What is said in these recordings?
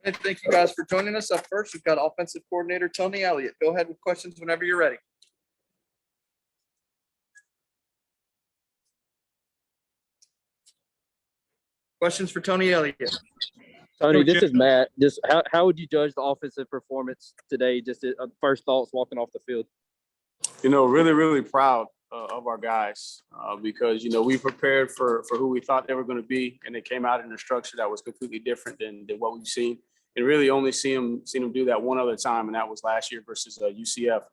And thank you guys for joining us. Up first, we've got offensive coordinator Tony Elliott. Go ahead with questions whenever you're ready. Questions for Tony Elliott. Tony, this is Matt. Just how would you judge the offensive performance today? Just first thoughts walking off the field. Really, really proud of our guys because, we prepared for who we thought they were going to be, and they came out in a structure that was completely different than what we've seen. And really only seen them do that one other time, and that was last year versus UCF.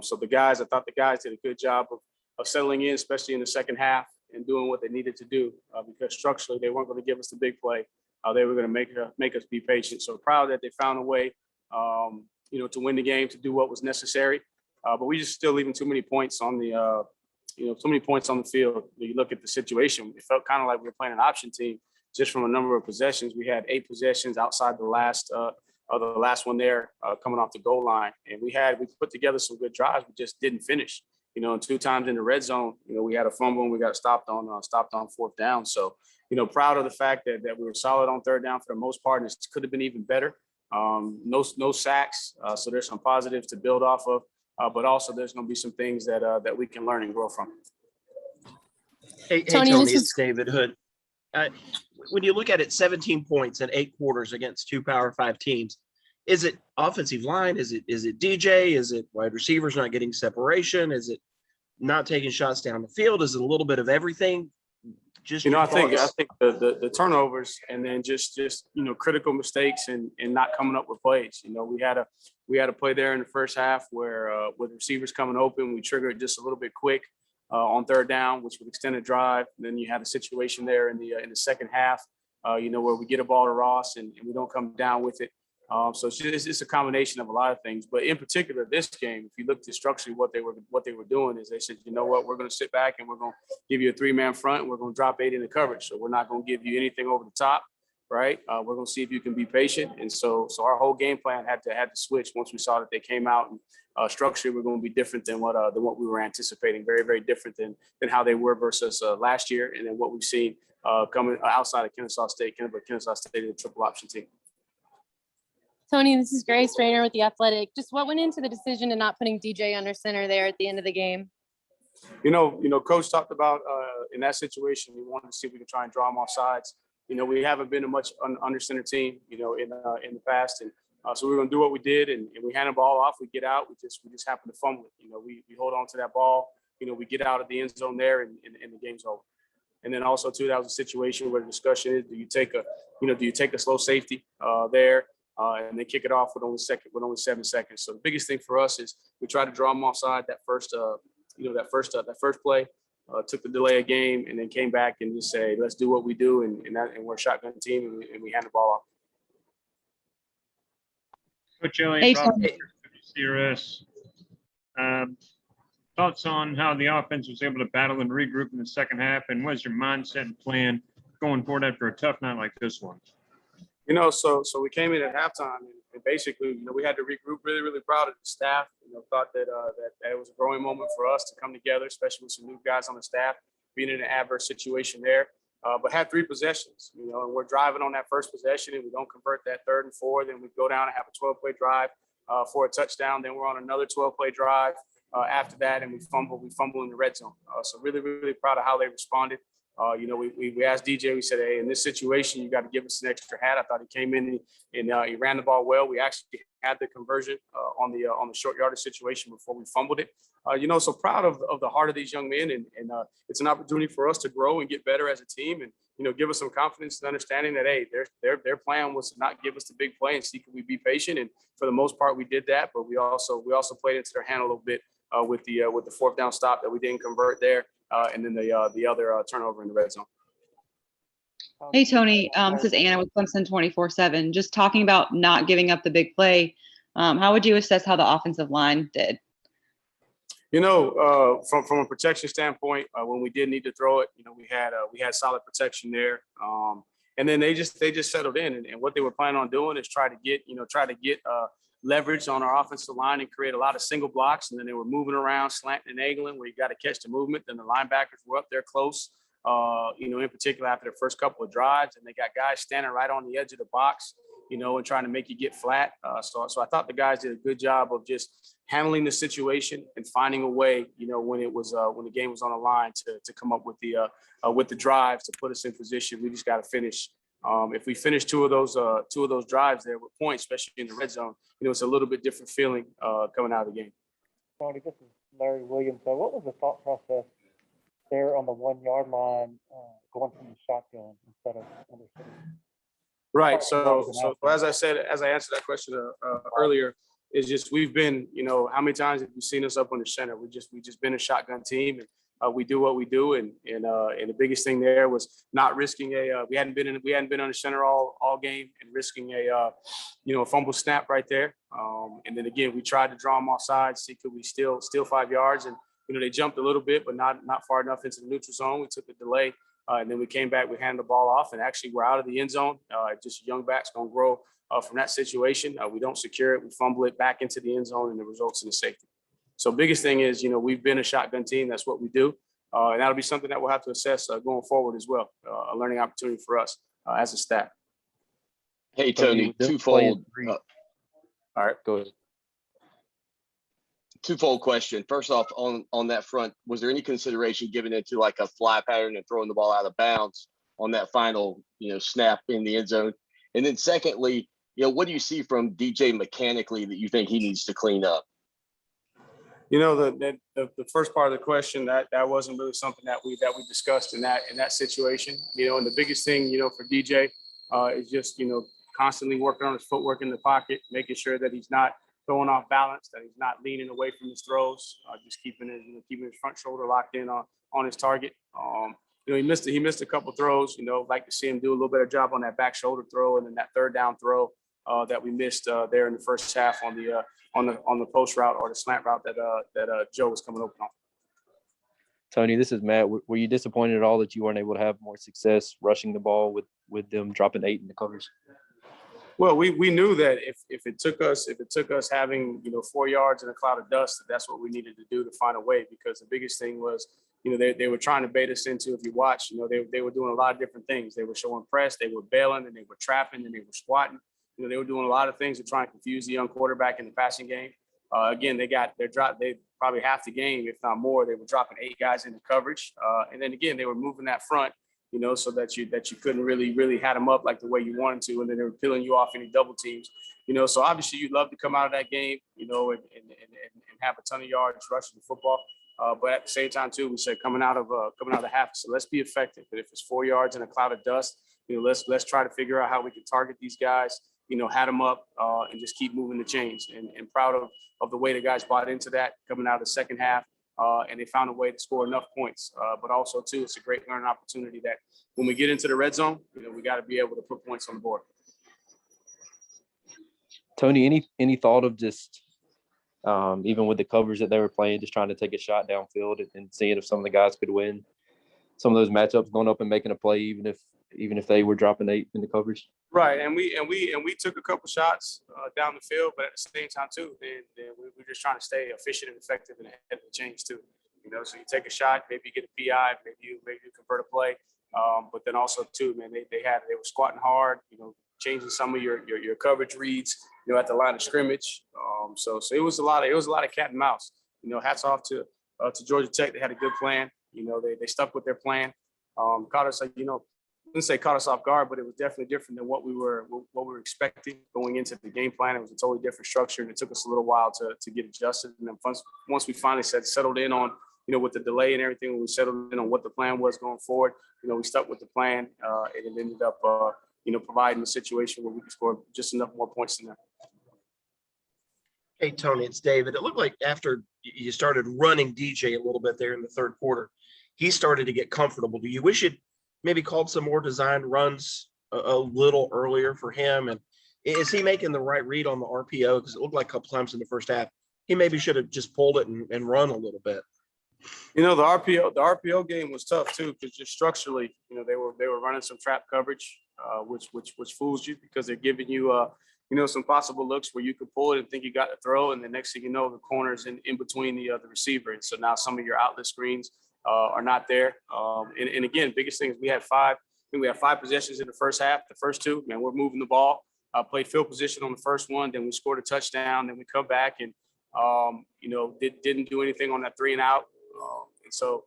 So I thought the guys did a good job of settling in, especially in the second half, and doing what they needed to do because structurally they weren't going to give us the big play. They were going to make us be patient. So proud that they found a way, to win the game, to do what was necessary. But we just still leaving too many points on the, too many points on the field. You look at the situation, it felt kind of like we were playing an option team just from a number of possessions. We had 8 possessions outside the last one there coming off the goal line. And we put together some good drives. We just didn't finish, and 2 times in the red zone, we had a fumble and we got stopped on fourth down. So, proud of the fact that we were solid on third down for the most part, and it could have been even better. No sacks. So there's some positives to build off of. But also there's going to be some things that we can learn and grow from. Hey Tony, it's David Hood. When you look at it, 17 points in 8 quarters against 2 Power 5 teams, is it offensive line? Is it DJ? Is it wide receivers not getting separation? Is it not taking shots down the field? Is it a little bit of everything? I think the turnovers and then just critical mistakes and not coming up with plays. We had a play there in the first half where with receivers coming open, we triggered just a little bit quick on third down, which would extend a drive. And then you had a situation there in the second half, where we get a ball to Ross and we don't come down with it. So it's a combination of a lot of things, but in particular this game, if you looked at structurally what they were doing is they said, you know what, we're going to sit back and we're going to give you a 3-man front and we're going to drop 8 in the coverage. So we're not going to give you anything over the top, right? We're going to see if you can be patient. And so our whole game plan had to switch once we saw that they came out and structurally we're going to be different than what we were anticipating. Very, very different than how they were versus last year and then what we've seen coming outside of Kennesaw State. Kennesaw State is a triple option team. Tony, this is Grace Rayner with The Athletic. Just what went into the decision to not putting DJ under center there at the end of the game? Coach talked about in that situation, we wanted to see if we could try and draw him off sides. We haven't been a much under center team, in the past. And so we're going to do what we did and we hand the ball off, we get out, we just happen to fumble it. We hold on to that ball, we get out of the end zone there and the game's over. And then also too, that was a situation where the discussion is, do you take a slow safety there? And they kick it off with only 7 seconds. So the biggest thing for us is we try to draw them offside that first play, took the delay of game, and then came back and just say, let's do what we do, and we're a shotgun team, and we hand the ball off. Coach Elliott, CRS. Thoughts on how the offense was able to battle and regroup in the second half, and what is your mindset and plan going forward after a tough night like this one? So we came in at halftime and basically, we had to regroup. Really, really proud of the staff. Thought that it was a growing moment for us to come together, especially with some new guys on the staff, being in an adverse situation there. But had 3 possessions, and we're driving on that first possession and we don't convert that 3rd and 4. Then we go down and have a 12-play drive for a touchdown. Then we're on another 12-play drive after that, and we fumble in the red zone. So really, really proud of how they responded. We asked DJ, we said, hey, in this situation, you got to give us an extra hat. I thought he came in and he ran the ball well. We actually had the conversion on the short yardage situation before we fumbled it. So proud of the heart of these young men. And it's an opportunity for us to grow and get better as a team and, give us some confidence and understanding that, hey, their plan was to not give us the big play and see could we be patient. And for the most part, we did that. But we also played into their hand a little bit with the 4th down stop that we didn't convert there. And then the other turnover in the red zone. Hey, Tony, this is Anna with Clemson 24/7. Just talking about not giving up the big play. How would you assess how the offensive line did? From a protection standpoint, when we did need to throw it, we had solid protection there. And then they just settled in, and what they were planning on doing is try to get leverage on our offensive line and create a lot of single blocks. And then they were moving around, slanting and angling where you got to catch the movement. Then the linebackers were up there close, in particular after the first couple of drives. And they got guys standing right on the edge of the box, and trying to make you get flat. So I thought the guys did a good job of just handling the situation and finding a way, when the game was on the line to come up with the drives to put us in position. We just got to finish. If we finish two of those drives there with points, especially in the red zone, it's a little bit different feeling coming out of the game. Tony, this is Larry Williams. So what was the thought process there on the 1 yard line, going from the shotgun instead of under center? Right. So as I answered that question earlier, is just we've been, how many times have you seen us up on the center? We just been a shotgun team, and we do what we do, and the biggest thing there was not risking we hadn't been on the center all game and risking a fumble snap right there. And then again, we tried to draw them off sides, see could we steal 5 yards, and they jumped a little bit, but not far enough into the neutral zone. We took the delay. And then we came back, we handed the ball off, and actually we're out of the end zone. Just young backs going to grow from that situation. We don't secure it. We fumble it back into the end zone, and it results in a safety. So biggest thing is, we've been a shotgun team. That's what we do. And that'll be something that we'll have to assess going forward as well. A learning opportunity for us as a staff. Hey, Tony, twofold. All right, Go ahead. Twofold question. First off, on that front, was there any consideration given into like a fly pattern and throwing the ball out of bounds on that final, snap in the end zone? And then secondly, what do you see from DJ mechanically that you think he needs to clean up? The first part of the question, that wasn't really something that we discussed in that situation. And the biggest thing, for DJ is just, constantly working on his footwork in the pocket, making sure that he's not throwing off balance, that he's not leaning away from his throws, just keeping his front shoulder locked in on his target. He missed a couple throws. Like to see him do a little better job on that back shoulder throw, and then that third down throw that we missed there in the first half on the post route or the slant route that Joe was coming open on. Tony, this is Matt. Were you disappointed at all that you weren't able to have more success rushing the ball with them dropping 8 in the covers? Well, we knew that if it took us having 4 yards in a cloud of dust, that's what we needed to do to find a way. Because the biggest thing was they were trying to bait us into, if you watch, they were doing a lot of different things. They were showing press, they were bailing, and they were trapping, and they were squatting. They were doing a lot of things to try and confuse the young quarterback in the passing game. Again, they probably half the game, if not more. They were dropping 8 guys into coverage, and then again they were moving that front. So that you couldn't really hat them up like the way you wanted to, and then they were peeling you off any double teams. So obviously you'd love to come out of that game, and have a ton of yards rushing the football. But at the same time too, we said coming out of the half, so let's be effective. But if it's 4 yards in a cloud of dust, let's try to figure out how we can target these guys, hat them up, and just keep moving the chains. And proud of the way the guys bought into that coming out of the second half. And they found a way to score enough points. But also, too, it's a great learning opportunity that when we get into the red zone, we got to be able to put points on the board. Tony, any thought of just even with the covers that they were playing, just trying to take a shot downfield and seeing if some of the guys could win some of those matchups, going up and making a play, even if they were dropping 8 in the coverage? Right, and we took a couple shots down the field, but at the same time too, then we're just trying to stay efficient and effective and ahead of the change too. So you take a shot, maybe you get a PI, maybe you convert a play, but then also too, man, they were squatting hard, changing some of your coverage reads, at the line of scrimmage. So it was a lot of cat and mouse. Hats off to Georgia Tech. They had a good plan. They stuck with their plan. Caught us, I wouldn't say caught us off guard, but it was definitely different than what we were expecting going into the game plan. It was a totally different structure, and it took us a little while to get adjusted. And then once we finally settled in on, with the delay and everything, when we settled in on what the plan was going forward, we stuck with the plan, and it ended up, providing a situation where we could score just enough more points than that. Hey, Tony, it's David. It looked like after you started running DJ a little bit there in the third quarter, he started to get comfortable. Do you wish you'd maybe called some more designed runs a little earlier for him? And is he making the right read on the RPO? Because it looked like a couple times in the first half, he maybe should have just pulled it and run a little bit. The RPO game was tough too, because just structurally, they were running some trap coverage, which fools you because they're giving you some possible looks where you could pull it and think you got to throw, and the next thing you know, the corner's in between the receiver. And so now some of your outlet screens are not there. And again, biggest thing is we had five possessions in the first half. The first two, man, we're moving the ball. Played field position on the first one, then we scored a touchdown, then we come back and didn't do anything on that 3 and out. And so,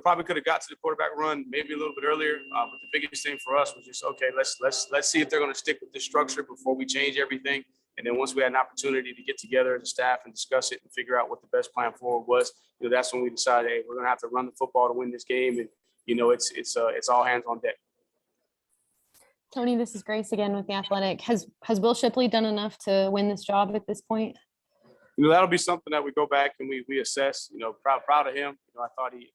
probably could have got to the quarterback run maybe a little bit earlier. But the biggest thing for us was just, okay, let's see if they're going to stick with this structure before we change everything. And then once we had an opportunity to get together as a staff and discuss it and figure out what the best plan forward was, that's when we decided, hey, we're going to have to run the football to win this game. And, it's all hands on deck. Tony, this is Grace again with The Athletic. Has Will Shipley done enough to win this job at this point? That'll be something that we go back and we assess. Proud of him. I thought he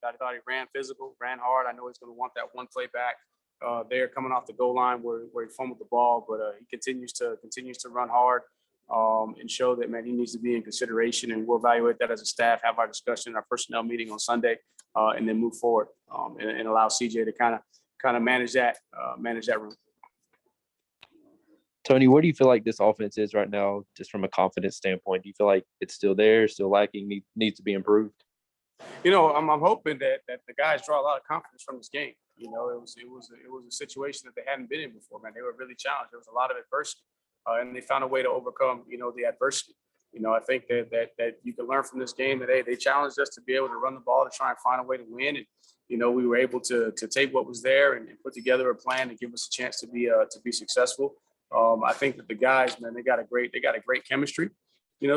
ran physical, ran hard. I know he's going to want that one play back there coming off the goal line where he fumbled the ball, but he continues to run hard and show that, man, he needs to be in consideration. And we'll evaluate that as a staff, have our discussion in our personnel meeting on Sunday, and then move forward and allow CJ to kind of manage that room. Tony, where do you feel like this offense is right now, just from a confidence standpoint? Do you feel like it's still there, still lacking, needs to be improved? I'm hoping that the guys draw a lot of confidence from this game. It was a situation that they hadn't been in before, man. They were really challenged. There was a lot of adversity, and they found a way to overcome, the adversity. I think that you can learn from this game that, hey, they challenged us to be able to run the ball to try and find a way to win. And, we were able to take what was there and put together a plan to give us a chance to be successful. I think that the guys, man, they got a great chemistry.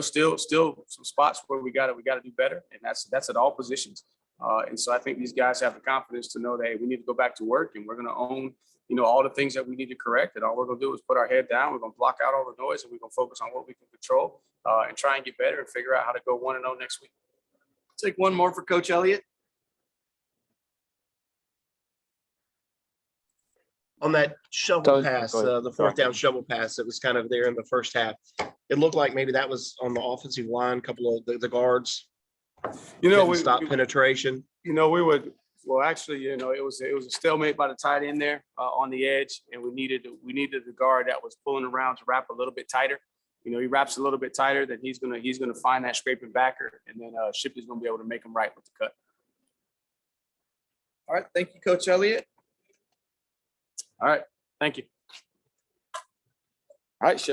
Still some spots where we got to do better, and that's at all positions. And so I think these guys have the confidence to know that, hey, we need to go back to work, and we're going to own, all the things that we need to correct. And all we're going to do is put our head down. We're going to block out all the noise, and we're going to focus on what we can control and try and get better and figure out how to go 1-0 next week. Take one more for Coach Elliott. On that shovel pass, the fourth down shovel pass that was kind of there in the first half, it looked like maybe that was on the offensive line, a couple of the guards. We stop penetration. It was a stalemate by the tight end there on the edge, and we needed the guard that was pulling around to wrap a little bit tighter. He wraps a little bit tighter, then he's gonna find that scraping backer, and then Shipley's gonna be able to make him right with the cut. All right, thank you, Coach Elliott. All right. Thank you. All right, Ship.